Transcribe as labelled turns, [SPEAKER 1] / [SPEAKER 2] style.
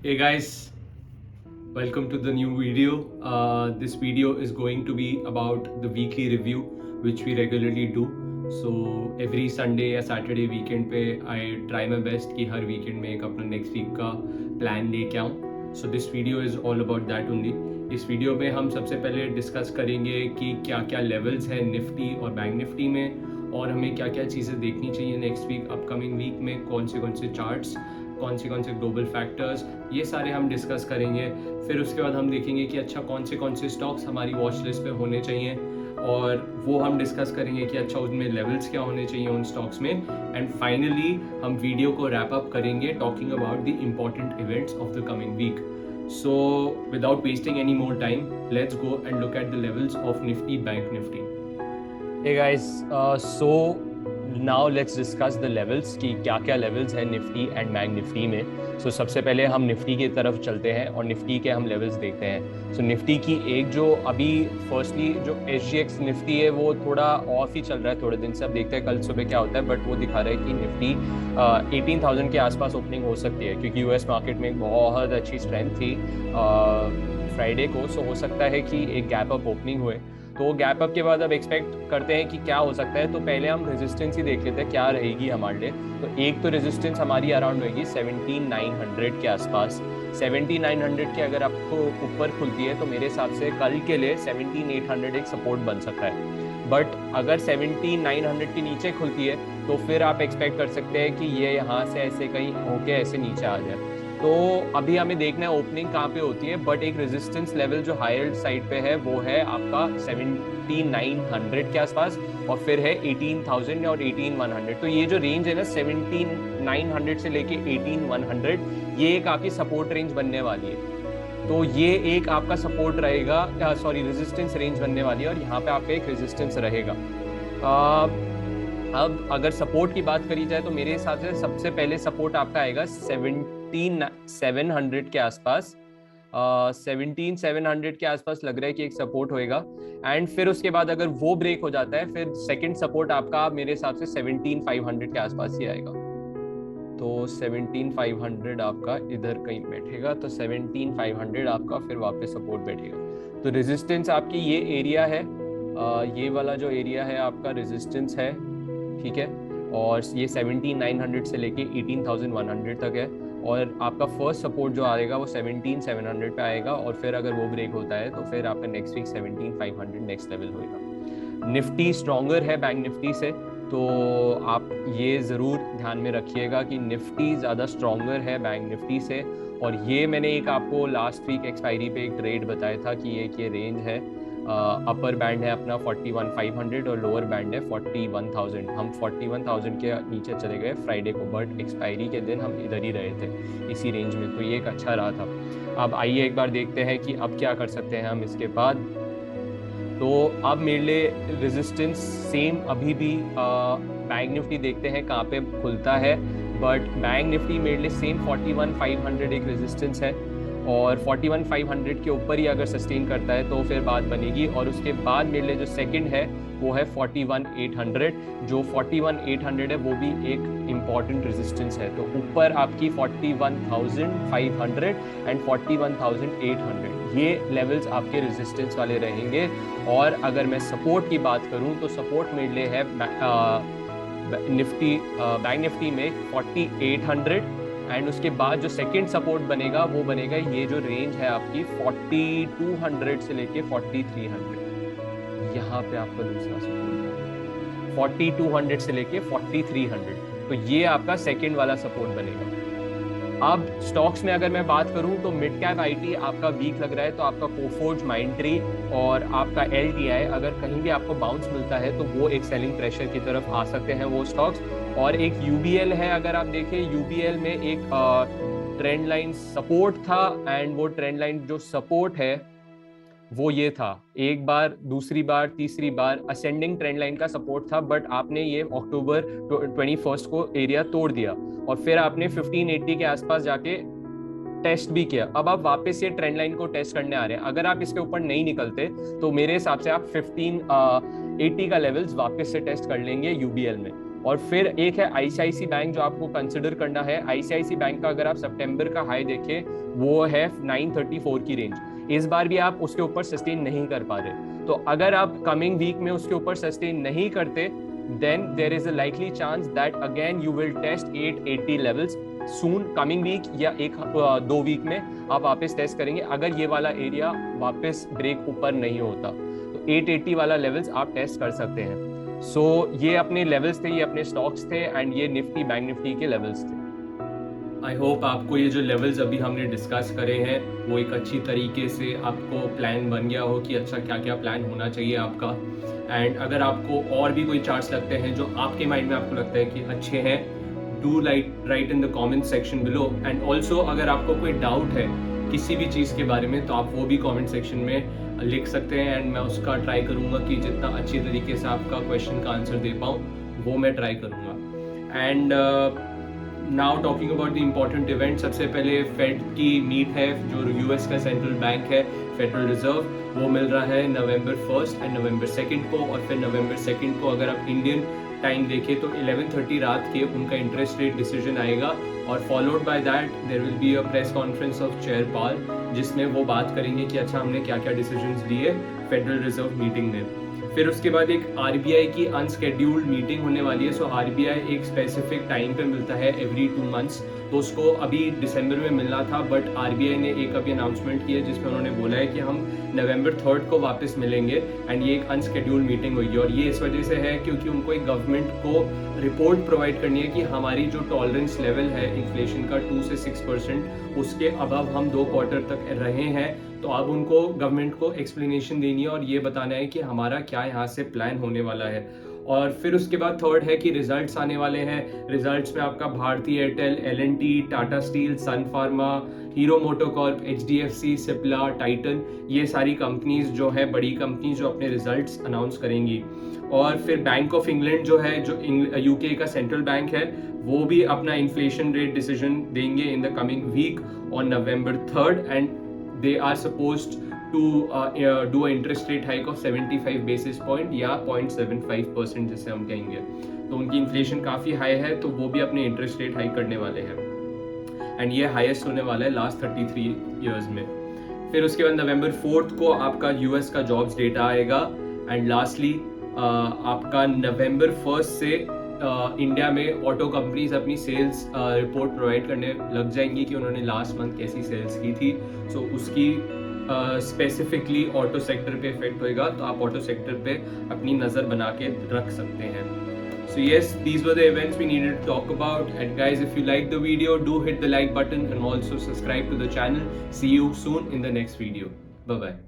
[SPEAKER 1] Hey guys, welcome to the new video. This video is going to be about the weekly review which we regularly do. So every Sunday या Saturday weekend पे I try my best कि हर weekend में एक अपना next week का plan लेके आऊँ. So this video is all about that only. इस वीडियो में हम सबसे पहले डिस्कस करेंगे कि क्या क्या लेवल्स हैं निफ्टी और बैंक निफ्टी में और हमें क्या क्या चीज़ें देखनी चाहिए नेक्स्ट वीक अपकमिंग वीक में कौन से चार्ट्स कौन से ग्लोबल फैक्टर्स ये सारे हम डिस्कस करेंगे. फिर उसके बाद हम देखेंगे कि अच्छा कौन से स्टॉक्स हमारी वॉच लिस्ट पे होने चाहिए और वो हम डिस्कस करेंगे कि अच्छा उसमें लेवल्स क्या होने चाहिए उन स्टॉक्स में. एंड फाइनली हम वीडियो को रैप अप करेंगे talking about the important events of the coming week. So without wasting any more time, let's go and look at the levels of Nifty, Bank Nifty.
[SPEAKER 2] Hey guys, so now let's discuss the levels कि क्या क्या levels है Nifty and bank Nifty में. so सबसे पहले हम Nifty की तरफ चलते हैं और निफ्टी के हम लेवल्स देखते हैं. so निफ्टी की एक जो अभी फर्स्टली जो SGX निफ्टी है वो थोड़ा ऑफ ही चल रहा है थोड़े दिन से. अब देखते हैं कल सुबह क्या होता है, बट वो दिखा रहा है कि निफ्टी 18,000 के आसपास ओपनिंग हो सकती है क्योंकि यूएस मार्केट में बहुत अच्छी स्ट्रेंथ थी फ्राइडे को. सो हो सकता है कि एक गैप अप ओपनिंग हुए. तो गैप अप के बाद अब एक्सपेक्ट करते हैं कि क्या हो सकता है. तो पहले हम रेजिस्टेंस ही देख लेते हैं क्या रहेगी हमारे लिए. तो एक तो रेजिस्टेंस हमारी अराउंड होगी 17,900 के आसपास. 17,900 के अगर आपको ऊपर खुलती है तो मेरे हिसाब से कल के लिए 17,800 एक सपोर्ट बन सकता है. बट अगर 17,900 के नीचे खुलती है तो फिर आप एक्सपेक्ट कर सकते हैं कि ये यहाँ से ऐसे कहीं होके ऐसे नीचे आ जाए. तो अभी हमें देखना है ओपनिंग कहाँ पे होती है. बट एक रेजिस्टेंस लेवल जो हायर साइड पे है वो है आपका 17,900 के आसपास और फिर है 18,000 और 18,100. तो ये जो रेंज है ना 17,900 से लेके 18,100 ये एक आपकी सपोर्ट रेंज बनने वाली है. तो ये एक आपका सपोर्ट रहेगा, रेजिस्टेंस रेंज बनने वाली है और यहाँ पे आपका एक रेजिस्टेंस रहेगा. अब अगर सपोर्ट की बात करी जाए तो मेरे हिसाब से सबसे पहले सपोर्ट आपका आएगा 17,700 के आसपास. 17,700 के आसपास लग रहा है कि एक सपोर्ट होएगा. एंड फिर उसके बाद अगर वो ब्रेक हो जाता है फिर सेकंड सपोर्ट आपका मेरे हिसाब से 17,500 के आसपास ही आएगा. तो 17,500 आपका इधर कहीं बैठेगा तो 17,500 आपका फिर वापस सपोर्ट बैठेगा. तो रेजिस्टेंस आपकी ये एरिया है, ये वाला जो एरिया है आपका रेजिस्टेंस है, ठीक है. और ये 17,900 से लेके 18,100 तक है. और आपका फर्स्ट सपोर्ट जो आएगा वो 17,700 पे आएगा और फिर अगर वो ब्रेक होता है तो फिर आपका नेक्स्ट वीक 17,500 नेक्स्ट लेवल होएगा. निफ्टी स्ट्रॉन्गर है बैंक निफ्टी से, तो आप ये ज़रूर ध्यान में रखिएगा कि निफ्टी ज़्यादा स्ट्रॉन्गर है बैंक निफ्टी से. और ये मैंने एक आपको लास्ट वीक एक्सपायरी पे एक ट्रेड बताया था कि ये रेंज है. अपर बैंड है अपना 41,500 और लोअर बैंड है 41,000. हम 41,000 के नीचे चले गए फ्राइडे को, बट एक्सपायरी के दिन हम इधर ही रहे थे इसी रेंज में. तो ये एक अच्छा रहा था. अब आइए एक बार देखते हैं कि अब क्या कर सकते हैं हम इसके बाद. तो अब मेरे लिए रेजिस्टेंस सेम अभी भी बैंक निफ्टी देखते हैं कहाँ पे खुलता है. बट बैंक निफ्टी मेरे लिए सेम 41,500 एक रेजिस्टेंस है और 41,500 के ऊपर ही अगर सस्टेन करता है तो फिर बात बनेगी. और उसके बाद मेरे लिए जो सेकंड है वो है 41,800. जो 41,800 है वो भी एक इम्पॉर्टेंट रेजिस्टेंस है. तो ऊपर आपकी 41,500 एंड 41,800 ये लेवल्स आपके रेजिस्टेंस वाले रहेंगे. और अगर मैं सपोर्ट की बात करूं तो सपोर्ट मेरे लिए है निफ्टी बैंक निफ्टी में 4,800. एंड उसके बाद जो सेकंड सपोर्ट बनेगा वो बनेगा ये जो रेंज है आपकी 4,200 से लेके 4,300. यहाँ पे आपका दूसरा सपोर्ट है 4,200 से लेके 4,300. तो ये आपका सेकंड वाला सपोर्ट बनेगा. अब स्टॉक्स में अगर मैं बात करूं तो मिड कैप आईटी आपका वीक लग रहा है तो आपका कोफोर्ज, माइंडट्री और आपका एलटीआई अगर कहीं भी आपको बाउंस मिलता है तो वो एक सेलिंग प्रेशर की तरफ आ सकते हैं वो स्टॉक्स. और एक यूबीएल है, अगर आप देखें यूबीएल में एक ट्रेंड लाइन सपोर्ट था एंड वो ट्रेंड लाइन जो सपोर्ट है वो ये था, एक बार, दूसरी बार, तीसरी बार असेंडिंग ट्रेंड लाइन का सपोर्ट था. बट आपने ये अक्टूबर 21 को एरिया तोड़ दिया और फिर आपने 1580 के आसपास जाके टेस्ट भी किया. अब आप वापस ये ट्रेंड लाइन को टेस्ट करने आ रहे हैं. अगर आप इसके ऊपर नहीं निकलते तो मेरे हिसाब से आप 1580 का लेवल्स वापस से टेस्ट कर लेंगे यूबीएल में. और फिर एक है आईसीआईसी बैंक जो आपको कंसिडर करना है। आईसीआईसी बैंक का अगर आप सितंबर का हाई देखें वो है 934 की रेंज। इस बार भी आप उसके ऊपर सस्टेन नहीं कर पा रहे, तो अगर आप कमिंग वीक में उसके ऊपर सस्टेन नहीं करते then there is a likely chance that again you will test 880 levels soon coming week या 1-2 वीक में आप वापस टेस्ट करेंगे। अगर ये वाला एरिया वापस ब्रेक ऊपर नहीं होता तो 880 वाला लेवल्स आप टेस्ट कर सकते हैं। सो ये अपने लेवल्स थे, ये अपने स्टॉक्स थे एंड ये निफ्टी बैंक निफ्टी के लेवल्स थे।
[SPEAKER 1] आई होप आपको ये जो लेवल्स अभी हमने डिस्कस करे हैं वो एक अच्छी तरीके से आपको प्लान बन गया हो कि अच्छा क्या क्या प्लान होना चाहिए आपका। एंड अगर आपको और भी कोई चार्ट्स लगते हैं जो आपके माइंड में आपको लगता है कि अच्छे हैं, do right in the comment section below. And also अगर आपको कोई डाउट है किसी भी चीज़ के बारे में तो आप वो भी कमेंट सेक्शन में लिख सकते हैं एंड मैं उसका ट्राई करूँगा कि जितना अच्छी तरीके से आपका क्वेश्चन का आंसर दे पाऊँ वो मैं ट्राई करूँगा। And now talking about the important event, सबसे पहले फेड की मीट है जो यूएस का सेंट्रल बैंक है फेडरल रिजर्व, वो मिल रहा है नवंबर 1 एंड नवंबर 2 को। और फिर नवंबर 2 को अगर आप इंडियन टाइम देखें तो 11:30 रात के उनका इंटरेस्ट रेट डिसीजन आएगा और followed by that there will be a press conference of chair Powell जिसमें वो बात करेंगे कि अच्छा हमने क्या क्या डिसीजंस लिए फेडरल रिजर्व मीटिंग में। फिर उसके बाद एक आरबीआई की अनस्केड्यूल्ड मीटिंग होने वाली है। सो आरबीआई एक स्पेसिफिक टाइम पे मिलता है एवरी 2 मंथ्स, तो उसको अभी दिसंबर में मिलना था बट आरबीआई ने एक अभी अनाउंसमेंट की है जिसमें उन्होंने बोला है कि हम नवंबर 3 को वापस मिलेंगे एंड ये एक अनस्केड्यूल्ड मीटिंग होगी। और ये इस वजह से है क्योंकि उनको एक गवर्नमेंट को रिपोर्ट प्रोवाइड करनी है कि हमारी जो टॉलरेंस लेवल है इन्फ्लेशन का 2 से 6% उसके अबव हम 2 क्वार्टर तक रहे हैं। तो अब उनको गवर्नमेंट को एक्सप्लेनेशन देनी है और ये बताना है कि हमारा क्या यहाँ से प्लान होने वाला है। और फिर उसके बाद थर्ड है कि रिजल्ट्स आने वाले हैं। रिजल्ट्स में आपका भारती एयरटेल, एल&टी, टाटा स्टील, सन फार्मा, हीरो मोटोकॉर्प, एचडीएफसी, सिप्ला, टाइटन, ये सारी कंपनीज जो है बड़ी कंपनीज जो अपने रिजल्ट्स अनाउंस करेंगी। और फिर बैंक ऑफ इंग्लैंड जो है जो यूके का सेंट्रल बैंक है वो भी अपना इन्फ्लेशन रेट डिसीजन देंगे in the coming week on November 3 and they are supposed to do an interest rate hike of 75 basis point या 0.75% जिसे हम कहेंगे। तो उनकी इन्फ्लेशन काफ़ी हाई है तो वो भी अपने इंटरेस्ट रेट हाइक करने वाले हैं एंड ये हाईएस्ट होने वाला है लास्ट 33 ईयर्स में। फिर उसके बाद नवंबर 4 को आपका यूएस का जॉब्स डेटा आएगा एंड लास्टली आपका नवंबर 1 से इंडिया में ऑटो कंपनीज अपनी सेल्स रिपोर्ट प्रोवाइड करने लग जाएंगी कि उन्होंने लास्ट मंथ कैसी सेल्स की थी। सो उसकी स्पेसिफिकली ऑटो सेक्टर पे इफेक्ट होएगा, तो आप ऑटो सेक्टर पे अपनी नज़र बना के रख सकते हैं। So yes, these were the events we needed to talk about. And guys, if you liked the video, do hit the like button and also subscribe to the channel. See you soon in the next video. Bye bye.